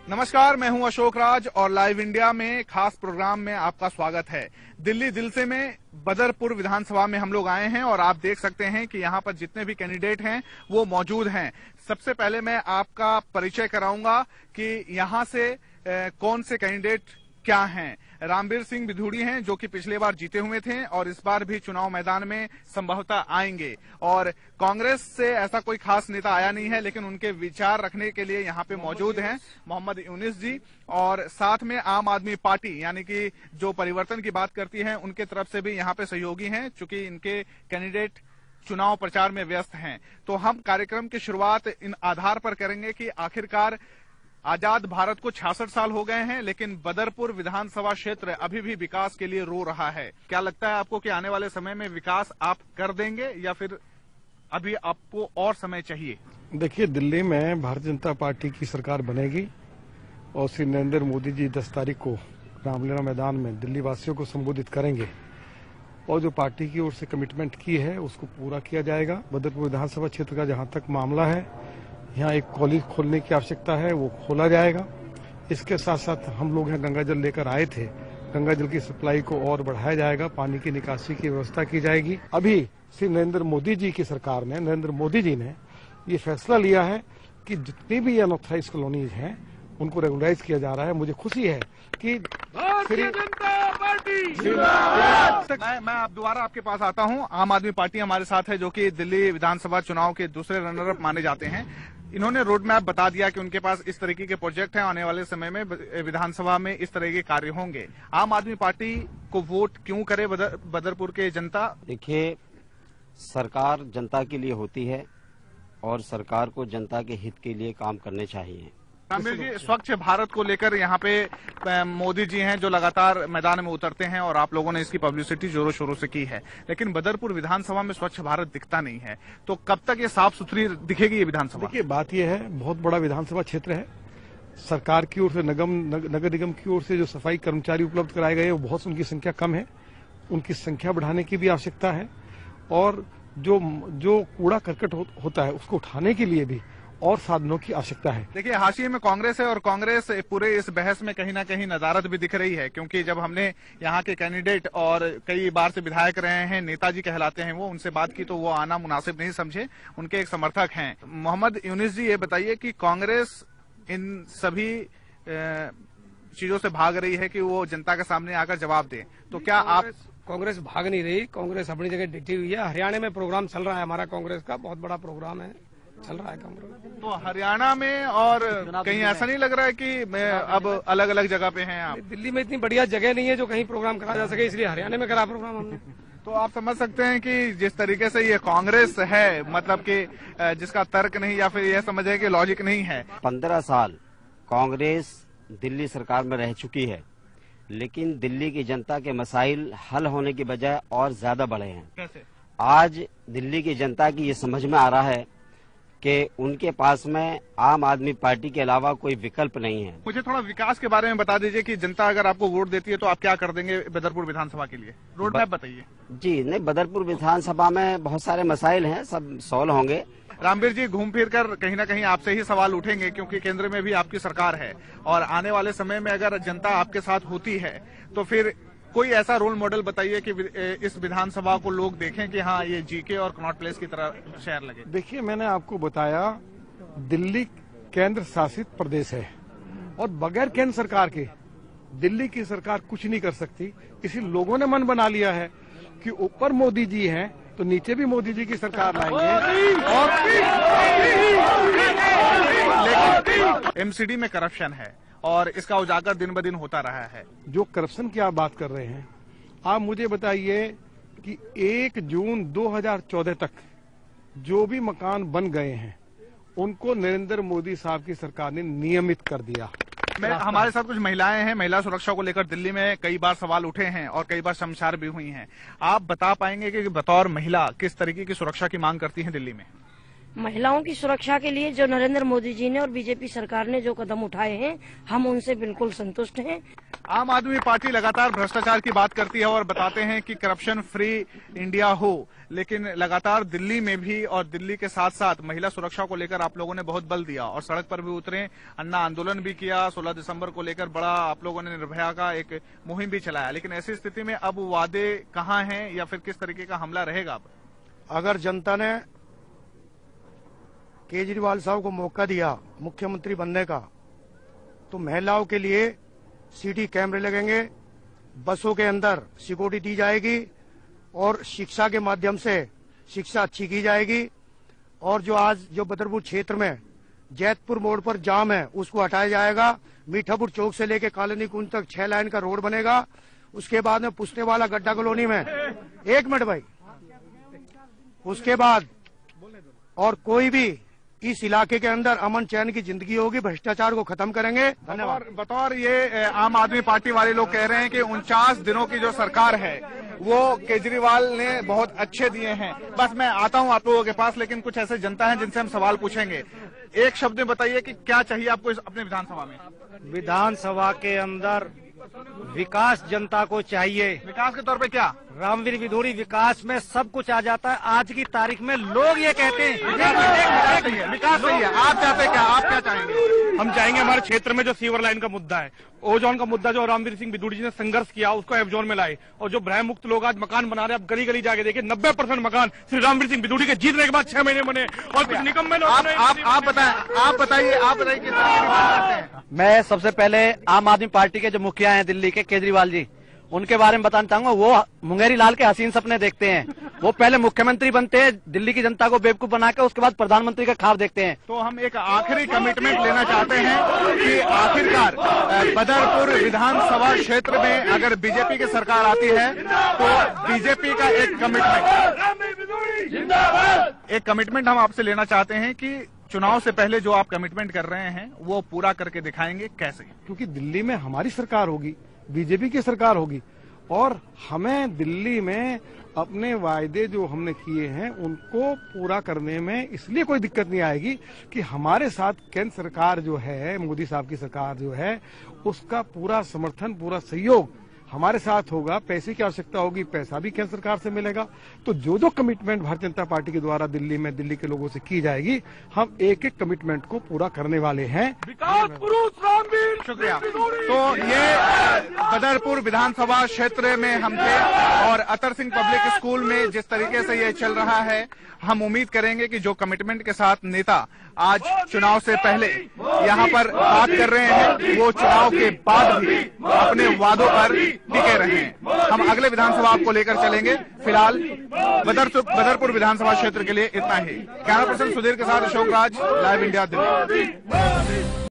नमस्कार, मैं हूं अशोक राज और लाइव इंडिया में खास प्रोग्राम में आपका स्वागत है। दिल्ली दिलसे में बदरपुर विधानसभा में हम लोग आए हैं और आप देख सकते हैं कि यहां पर जितने भी कैंडिडेट हैं वो मौजूद हैं। सबसे पहले मैं आपका परिचय कराऊंगा कि यहां से कौन से कैंडिडेट क्या हैं। रामबीर सिंह बिधूड़ी हैं जो कि पिछले बार जीते हुए थे और इस बार भी चुनाव मैदान में संभवतः आएंगे। और कांग्रेस से ऐसा कोई खास नेता आया नहीं है, लेकिन उनके विचार रखने के लिए यहाँ पे मौजूद हैं मोहम्मद यूनिस जी। और साथ में आम आदमी पार्टी यानी कि जो परिवर्तन की बात करती है उनके तरफ से भी यहाँ पे सहयोगी हैं, चूंकि इनके कैंडिडेट चुनाव प्रचार में व्यस्त हैं। तो हम कार्यक्रम की शुरुआत इन आधार पर करेंगे कि आखिरकार आजाद भारत को 66 साल हो गए हैं, लेकिन बदरपुर विधानसभा क्षेत्र अभी भी विकास के लिए रो रहा है। क्या लगता है आपको कि आने वाले समय में विकास आप कर देंगे या फिर अभी आपको और समय चाहिए? देखिए, दिल्ली में भारतीय जनता पार्टी की सरकार बनेगी और श्री नरेंद्र मोदी जी 10 तारीख को रामलीला मैदान में दिल्ली वासियों को संबोधित करेंगे और जो पार्टी की ओर से कमिटमेंट की है उसको पूरा किया जाएगा। बदरपुर विधानसभा क्षेत्र का जहां तक मामला है, यहाँ एक कॉलेज खोलने की आवश्यकता है, वो खोला जाएगा। इसके साथ साथ हम लोग यहाँ गंगा जल लेकर आए थे, गंगा जल की सप्लाई को और बढ़ाया जाएगा, पानी की निकासी की व्यवस्था की जाएगी। अभी श्री नरेंद्र मोदी जी की सरकार ने, नरेंद्र मोदी जी ने ये फैसला लिया है कि जितनी भी अनऑथराइज कॉलोनीज हैं उनको रेगुलराइज किया जा रहा है। मुझे खुशी है कि भारतीय जनता पार्टी। मैं अब दोबारा आपके पास आता हूं। आम आदमी पार्टी हमारे साथ है जो कि दिल्ली विधानसभा चुनाव के दूसरे रनर अप माने जाते हैं। इन्होंने रोड मैप बता दिया कि उनके पास इस तरीके के प्रोजेक्ट हैं, आने वाले समय में विधानसभा में इस तरह के कार्य होंगे। आम आदमी पार्टी को वोट क्यों करे बदरपुर के जनता? देखिए, सरकार जनता के लिए होती है और सरकार को जनता के हित के लिए काम करने चाहिए। रामबीर जी, स्वच्छ भारत को लेकर यहाँ पे मोदी जी हैं जो लगातार मैदान में उतरते हैं और आप लोगों ने इसकी पब्लिसिटी जोरों शोरों से की है, लेकिन बदरपुर विधानसभा में स्वच्छ भारत दिखता नहीं है। तो कब तक ये साफ सुथरी दिखेगी ये विधानसभा? देखिए, बात यह है, बहुत बड़ा विधानसभा क्षेत्र है। सरकार की ओर से नगर निगम की ओर से जो सफाई कर्मचारी उपलब्ध कराए गए वो बहुत, उनकी संख्या कम है। उनकी संख्या बढ़ाने की भी आवश्यकता है और जो कूड़ा करकट होता है उसको उठाने के लिए भी और साधनों की आवश्यकता है। देखिए, हाशिए में कांग्रेस है और कांग्रेस पूरे इस बहस में कहीं ना कहीं नदारत भी दिख रही है, क्योंकि जब हमने यहाँ के कैंडिडेट और कई बार से विधायक रहे हैं, नेताजी कहलाते हैं वो, उनसे बात की तो वो आना मुनासिब नहीं समझे। उनके एक समर्थक हैं मोहम्मद यूनिस जी। ये बताइए कि कांग्रेस इन सभी चीजों से भाग रही है कि वो जनता के सामने आकर जवाब दे, तो क्या आप? कांग्रेस भाग नहीं रही, कांग्रेस अपनी जगह डिटी हुई है। हरियाणा में प्रोग्राम चल रहा है, हमारा कांग्रेस का बहुत बड़ा प्रोग्राम है, चल रहा है कांग्रेस। तो हरियाणा में और कहीं ऐसा नहीं लग रहा है कि अब अलग अलग जगह पे हैं आप? दिल्ली में इतनी बढ़िया जगह नहीं है जो कहीं प्रोग्राम करा जा सके, इसलिए हरियाणा में करा प्रोग्राम हमने। तो आप समझ सकते हैं कि जिस तरीके से ये कांग्रेस है, मतलब कि जिसका तर्क नहीं या फिर यह समझे कि लॉजिक नहीं है। 15 साल कांग्रेस दिल्ली सरकार में रह चुकी है, लेकिन दिल्ली की जनता के मसाइल हल होने की बजाय और ज्यादा बढ़े हैं। कैसे? आज दिल्ली की जनता की ये समझ में आ रहा है कि उनके पास में आम आदमी पार्टी के अलावा कोई विकल्प नहीं है। मुझे थोड़ा विकास के बारे में बता दीजिए कि जनता अगर आपको वोट देती है तो आप क्या कर देंगे बदरपुर विधानसभा के लिए? रोड मैप बताइए। जी नहीं, बदरपुर विधानसभा में बहुत सारे मसाइल हैं, सब सॉल्व होंगे। रामबीर जी, घूम फिर कर कहीं ना कहीं आपसे ही सवाल उठेंगे, क्योंकि केंद्र में भी आपकी सरकार है और आने वाले समय में अगर जनता आपके साथ होती है तो फिर कोई ऐसा रोल मॉडल बताइए कि इस विधानसभा को लोग देखें कि हाँ, ये जीके और कनॉट प्लेस की तरह शहर लगे। देखिए, मैंने आपको बताया दिल्ली केंद्र शासित प्रदेश है और बगैर केंद्र सरकार के दिल्ली की सरकार कुछ नहीं कर सकती। इसी लोगों ने मन बना लिया है कि ऊपर मोदी जी हैं तो नीचे भी मोदी जी की सरकार लाएंगे। लेकिन एमसीडी में करप्शन है और इसका उजागर दिन ब दिन होता रहा है। जो करप्शन की आप बात कर रहे हैं, आप मुझे बताइए कि 1 जून 2014 तक जो भी मकान बन गए हैं उनको नरेंद्र मोदी साहब की सरकार ने नियमित कर दिया। हमारे साथ कुछ महिलाएं हैं। महिला सुरक्षा को लेकर दिल्ली में कई बार सवाल उठे हैं और कई बार शर्मसार भी हुई हैं। आप बता पाएंगे कि बतौर महिला किस तरीके की सुरक्षा की मांग करती हैं दिल्ली में? महिलाओं की सुरक्षा के लिए जो नरेंद्र मोदी जी ने और बीजेपी सरकार ने जो कदम उठाए हैं, हम उनसे बिल्कुल संतुष्ट हैं। आम आदमी पार्टी लगातार भ्रष्टाचार की बात करती है और बताते हैं कि करप्शन फ्री इंडिया हो, लेकिन लगातार दिल्ली में भी और दिल्ली के साथ साथ महिला सुरक्षा को लेकर आप लोगों ने बहुत बल दिया और सड़क पर भी उतरे, अन्ना आंदोलन भी किया। 16 दिसंबर को लेकर बड़ा आप लोगों ने निर्भया का एक मुहिम भी चलाया, लेकिन ऐसी स्थिति में अब वादे कहाँ हैं या फिर किस तरीके का हमला रहेगा? अगर जनता ने केजरीवाल साहब को मौका दिया मुख्यमंत्री बनने का, तो महिलाओं के लिए सीटी कैमरे लगेंगे, बसों के अंदर सिक्योरिटी दी जाएगी और शिक्षा के माध्यम से शिक्षा अच्छी की जाएगी। और जो आज जो बदरपुर क्षेत्र में जैतपुर मोड़ पर जाम है उसको हटाया जाएगा। मीठापुर चौक से लेकर कॉलोनी कुंज तक 6 लाइन का रोड बनेगा। उसके बाद में पुष्टे वाला गड्ढा कॉलोनी में 1 मिनट भाई, उसके बाद और कोई भी इस इलाके के अंदर अमन चैन की जिंदगी होगी। भ्रष्टाचार को खत्म करेंगे। धन्यवाद। बतौर ये आम आदमी पार्टी वाले लोग कह रहे हैं कि 49 दिनों की जो सरकार है वो केजरीवाल ने बहुत अच्छे दिए हैं। बस मैं आता हूं आप लोगों के पास, लेकिन कुछ ऐसे जनता है जिनसे हम सवाल पूछेंगे। एक शब्द में बताइए कि क्या चाहिए आपको अपने विधानसभा में? विधानसभा के अंदर विकास जनता को चाहिए। विकास के तौर पे क्या? रामवीर विधूरी विकास में सब कुछ आ जाता है। आज की तारीख में लोग ये कहते हैं विकास सही है। आप चाहते हैं क्या? आप क्या चाहेंगे? हम चाहेंगे हमारे क्षेत्र में जो सीवर लाइन का मुद्दा है, ओजोन का मुद्दा जो रामवीर सिंह विधूरी जी ने संघर्ष किया, उसको एवजोन में लाए। और जो भ्रम मुक्त लोग आज मकान बना रहे हैं, आप गली गली जाके देखिए 90% मकान श्री रामवीर सिंह विधूरी के जीतने के बाद 6 महीने बने और कुछ निकम्मे लोग। आप बताइए किस तरह की बात करते हैं? मैं सबसे पहले आम आदमी पार्टी के जो मुखिया हैं दिल्ली के, केजरीवाल जी, उनके बारे में बताना चाहूंगा। वो मुंगेरी लाल के हसीन सपने देखते हैं। वो पहले मुख्यमंत्री बनते हैं, दिल्ली की जनता को बेवकूफ बना के उसके बाद प्रधानमंत्री का ख्वाब देखते हैं। तो हम एक आखिरी कमिटमेंट लेना चाहते हैं कि आखिरकार बदरपुर विधानसभा क्षेत्र में अगर बीजेपी की सरकार आती है तो बीजेपी का एक कमिटमेंट हम आपसे लेना चाहते हैं कि चुनाव से पहले जो आप कमिटमेंट कर रहे हैं वो पूरा करके दिखाएंगे। कैसे? क्योंकि दिल्ली में हमारी सरकार होगी, बीजेपी की सरकार होगी और हमें दिल्ली में अपने वायदे जो हमने किए हैं उनको पूरा करने में इसलिए कोई दिक्कत नहीं आएगी कि हमारे साथ केंद्र सरकार जो है, मोदी साहब की सरकार जो है, उसका पूरा समर्थन, पूरा सहयोग हमारे साथ होगा। पैसे की आवश्यकता होगी, पैसा भी केंद्र सरकार से मिलेगा। तो जो जो कमिटमेंट भारतीय जनता पार्टी के द्वारा दिल्ली में दिल्ली के लोगों से की जाएगी, हम एक एक कमिटमेंट को पूरा करने वाले हैं। विकास पुरुष रामवीर, शुक्रिया। तो ये बदरपुर विधानसभा क्षेत्र में हम थे और अतर सिंह पब्लिक स्कूल में जिस तरीके से ये चल रहा है, हम उम्मीद करेंगे कि जो कमिटमेंट के साथ नेता आज चुनाव से पहले यहाँ पर बात कर रहे हैं, वो चुनाव के बाद भी अपने वादों पर टिके रहें। हम अगले विधानसभा आपको लेकर चलेंगे। फिलहाल बदरपुर विधानसभा क्षेत्र के लिए इतना ही। कैमरा पर्सन सुधीर के साथ अशोक राज, लाइव इंडिया दिल्ली।